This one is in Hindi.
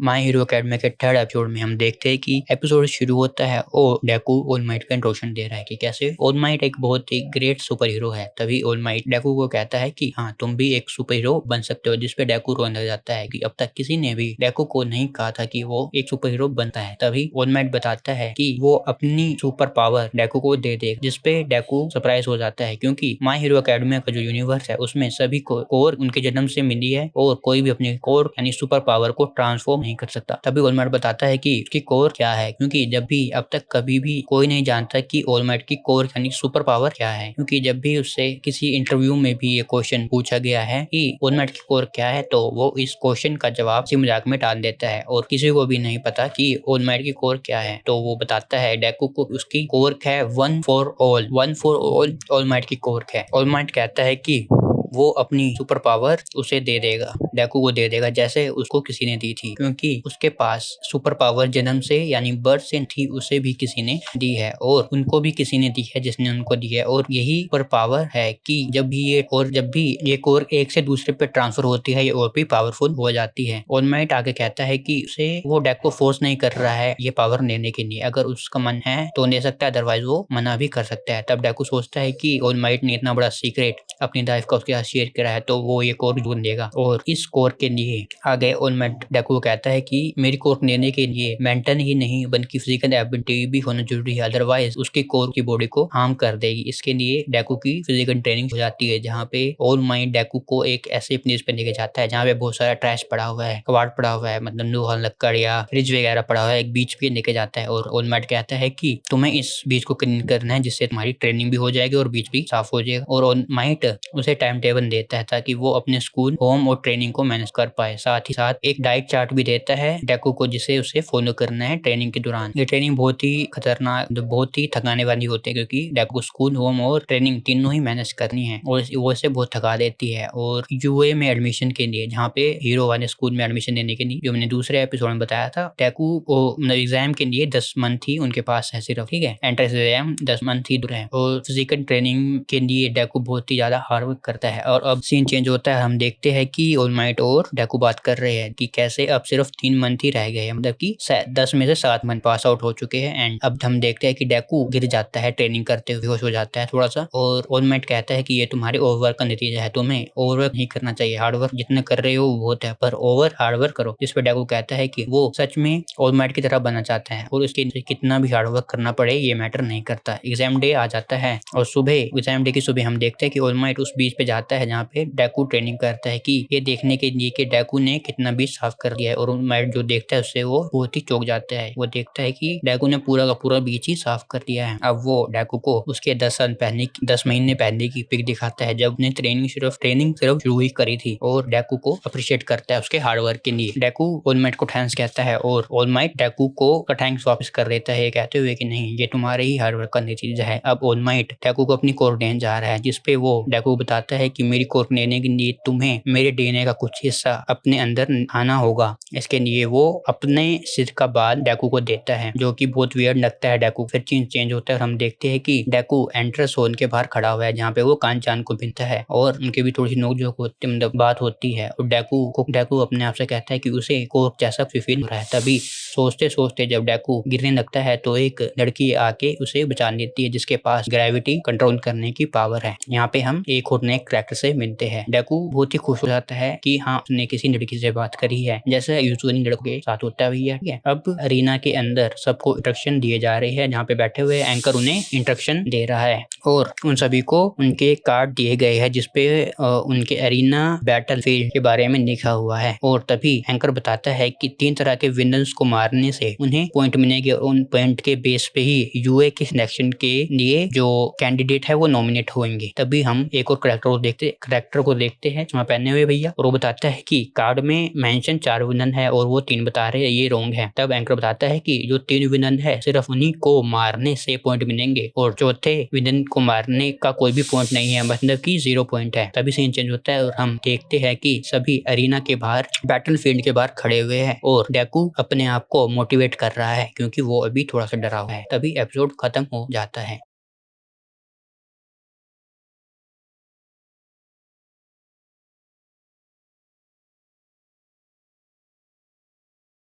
माय हीरो अकेडमी के थर्ड एपिसोड में हम देखते हैं कि एपिसोड शुरू होता है और डेकू ऑल माइट का इंट्रोडक्शन दे रहा है कि कैसे ऑल माइट एक बहुत ही ग्रेट सुपर हीरो है। तभी ऑल माइट डेकू को कहता है कि हाँ तुम भी एक सुपर हीरो बन सकते हो, जिसपे डेकू रोने लग जाता है कि अब तक किसी ने भी डेकू को नहीं कहा था कि वो एक सुपर हीरो बनता है। तभी ऑल माइट बताता है कि वो अपनी सुपर पावर डेकू को दे दे, जिसपे डेकू सरप्राइज हो जाता है क्योंकि माय हीरो अकेडमी का जो यूनिवर्स है उसमें सभी को कोर उनके जन्म से मिली है और कोई भी अपने कोर यानी सुपर पावर को ट्रांसफॉर्म नहीं कर सकता। तभी ऑल माइट बताता है कि उसकी कोर क्या है, क्योंकि जब भी अब तक कभी भी कोई नहीं जानता कि ऑल माइट की कोर यानी सुपर पावर क्या है, क्योंकि जब भी उससे किसी इंटरव्यू में भी ये क्वेश्चन पूछा गया है कि ऑल माइट की कोर क्या है, तो वो इस क्वेश्चन का जवाब इसी मजाक में डाल देता है और किसी को भी नहीं पता कि ऑल माइट की कोर क्या है। तो वो बताता है डेकू को उसकी कोर है one for all all might की कोर है। ऑल माइट कहता है कि वो अपनी सुपर पावर उसे दे देगा, डेकू को दे देगा जैसे उसको किसी ने दी थी, क्योंकि उसके पास सुपर पावर जन्म से यानी बर्थ से थी, उसे भी किसी ने दी है और उनको भी किसी ने दी है जिसने उनको दी है। और यही सुपर पावर है कि जब भी ये कोर एक से दूसरे पे ट्रांसफर होती है ये और भी पावरफुल हो जाती है। ऑल माइट आगे कहता है कि उसे वो डेकू को फोर्स नहीं कर रहा है ये पावर लेने के लिए, अगर उसका मन है तो ले सकता है, अदरवाइज वो मना भी कर सकता है। तब डेकू सोचता है कि ऑल माइट ने इतना बड़ा सीक्रेट अपनी लाइफ का उसके साथ शेयर करा है तो वो ये कोर ढूंढ देगा। और इस कोर के लिए आगे ऑल माइट डेकू को कहता है कि मेरी कोर लेने के लिए मेंटल ही नहीं बल्कि फिजिकल एबिलिटी भी होना जरूरी है, अदरवाइज उसकी कोर की बॉडी को हार्म कर देगी। इसके लिए डेकू की फिजिकल ट्रेनिंग हो जाती है, जहाँ पे ऑल माइट डेकू को एक ऐसे प्लेस पे लेके जाता है जहाँ पे बहुत सारा ट्रैश पड़ा हुआ है, कबाड़ पड़ा हुआ है, मतलब लोहा लक्कड़ या फ्रिज वगैरह पड़ा हुआ है, एक बीच पे लेके जाता है। और ऑल माइट कहता है कि तुम्हें इस बीच को क्लीन करना है जिससे तुम्हारी ट्रेनिंग भी हो जाएगी और बीच भी साफ हो जाएगा। और ऑल माइट उसे टाइम टेबल देता है ताकि वो अपने स्कूल, होम और ट्रेनिंग को मैनेज कर पाए। साथ ही साथ एक डाइट चार्ट भी देता है डेकू को जिसे उसे फॉलो करना है ट्रेनिंग के दौरान। ये ट्रेनिंग बहुत ही खतरनाक, बहुत ही थकाने वाली होती है क्योंकि डेकू को स्कूल, होम और ट्रेनिंग तीनों ही मैनेज करनी है और वो इसे बहुत थका देती है। और यूए में एडमिशन के लिए, जहाँ पे हीरो वाले स्कूल में एडमिशन लेने के लिए, जो मैंने दूसरे एपिसोड में बताया था, डेकू को एग्जाम के लिए 10 मंथ ही उनके पास है सिर्फ, ठीक है, एंट्रेंस एग्जाम 10 मंथ ही दूर है। और फिजिकल ट्रेनिंग के लिए डेकू बहुत ही ज्यादा हार्ड वर्क करता है। और अब सीन चेंज होता है, हम देखते हैं कि ऑल माइट और डेकू बात कर रहे हैं कि कैसे अब सिर्फ 3 मंथ ही रह गए हैं, मतलब कि 10 में से 7 मंथ पास आउट हो चुके हैं। एंड अब हम देखते हैं कि डेकू गिर जाता है ट्रेनिंग करते हुए, बेहोश हो जाता है थोड़ा सा। और ऑल माइट कहता है कि ये तुम्हारे ओवरवर्क का नतीजा है, तुम्हें ओवरवर्क नहीं करना चाहिए, हार्डवर्क जितना कर रहे हो वो बहुत है, पर ओवर हार्डवर्क करो। जिस पर डेकू कहता है कि वो सच में ऑल माइट की तरह बनना चाहता है और उसके लिए कितना भी हार्डवर्क करना पड़े ये मैटर नहीं करता। एग्जाम डे आ जाता है और सुबह, एग्जाम डे की सुबह हम देखते हैं कि ऑल माइट उस बीच पे जाता है जहाँ पे डेकू ट्रेनिंग करता है कि ये देखने के लिए कि डेकू ने कितना बीच साफ कर दिया है। और ऑल माइट जो देखता है उससे वो बहुत ही चौंक जाता है, वो देखता है कि डेकू ने पूरा का पूरा बीच ही साफ कर दिया है। अब वो डेकू को उसके 10 महीने पहले की पिक दिखाता है जब ने ट्रेनिंग सिर्फ शुरू ही करी थी और डेकू को अप्रिशिएट करता है उसके हार्डवर्क के लिए। डेकू ऑल माइट को थैंक्स कहता है और ऑल माइट डेकू को थैंक्स वापस कर देता है कहते हुए कि नहीं, ये तुम्हारे ही हार्डवर्क का नतीजा है। अब ऑल माइट डेकू को अपनी कोर देने जा रहा है, जिसपे वो डेकू बताता है कि मेरी कोर लेने के लिए तुम्हें मेरे डीएनए का कुछ हिस्सा अपने अंदर आना होगा। इसके लिए वो अपने सिर का बाल डेकू को देता है, जो कि बहुत वियर्ड लगता है डेकू। फिर सीन चेंज होता है और हम देखते हैं कि डेकू एंट्रेंस होल के बाहर खड़ा हुआ है जहाँ पे वो कांचान को मिलता है और उनके भी थोड़ी सी नोक-झोंक होती, मतलब बात होती है। और डेकू अपने आप से कहता है कि उसे कोर जैसा फील हो रहा है। तभी सोचते सोचते जब डेकू गिरने लगता है तो एक लड़की आके उसे बचा लेती है जिसके पास ग्रेविटी कंट्रोल करने की पावर है। यहाँ पे हम एक और नए कैरेक्टर से मिलते हैं। डेकू बहुत ही खुश हो जाता है कि हाँ उसने किसी लड़की से बात करी है, जैसे यूजुअली लड़कों के साथ होता है भैया, ठीक है। अब अरीना के अंदर सबको इंस्ट्रक्शन दिए जा रहे हैं, जहाँ पे बैठे हुए एंकर उन्हें इंस्ट्रक्शन दे रहा है और उन सभी को उनके कार्ड दिए गए हैं जिसपे उनके अरीना बैटलफील्ड के बारे में लिखा हुआ है। और तभी एंकर बताता है कि 3 तरह के विलन्स को मारने से उन्हें पॉइंट मिलेंगे और उन पॉइंट के बेस पे ही यूए के सिलेक्शन के लिए जो कैंडिडेट है वो नॉमिनेट होंगे। तभी हम एक और करेक्टर को देखते हैं चश्मा पहने हुए भैया, और वो बताता है कि कार्ड में मेंशन 4 विलन है और वो 3 बता रहे हैं, ये रॉन्ग है। तब एंकर बताता है कि जो 3 विलन है सिर्फ उन्हीं को मारने से पॉइंट मिलेंगे और चौथे विलन को मारने का कोई भी पॉइंट नहीं है, मतलब कि 0 पॉइंट है। तभी सीन चेंज होता है और हम देखते हैं कि सभी अरीना के बाहर, बैटलफील्ड के बाहर खड़े हुए हैं और डेकू अपने आप को मोटिवेट कर रहा है क्योंकि वो अभी थोड़ा सा डरा हुआ है। तभी एपिसोड खत्म हो जाता है।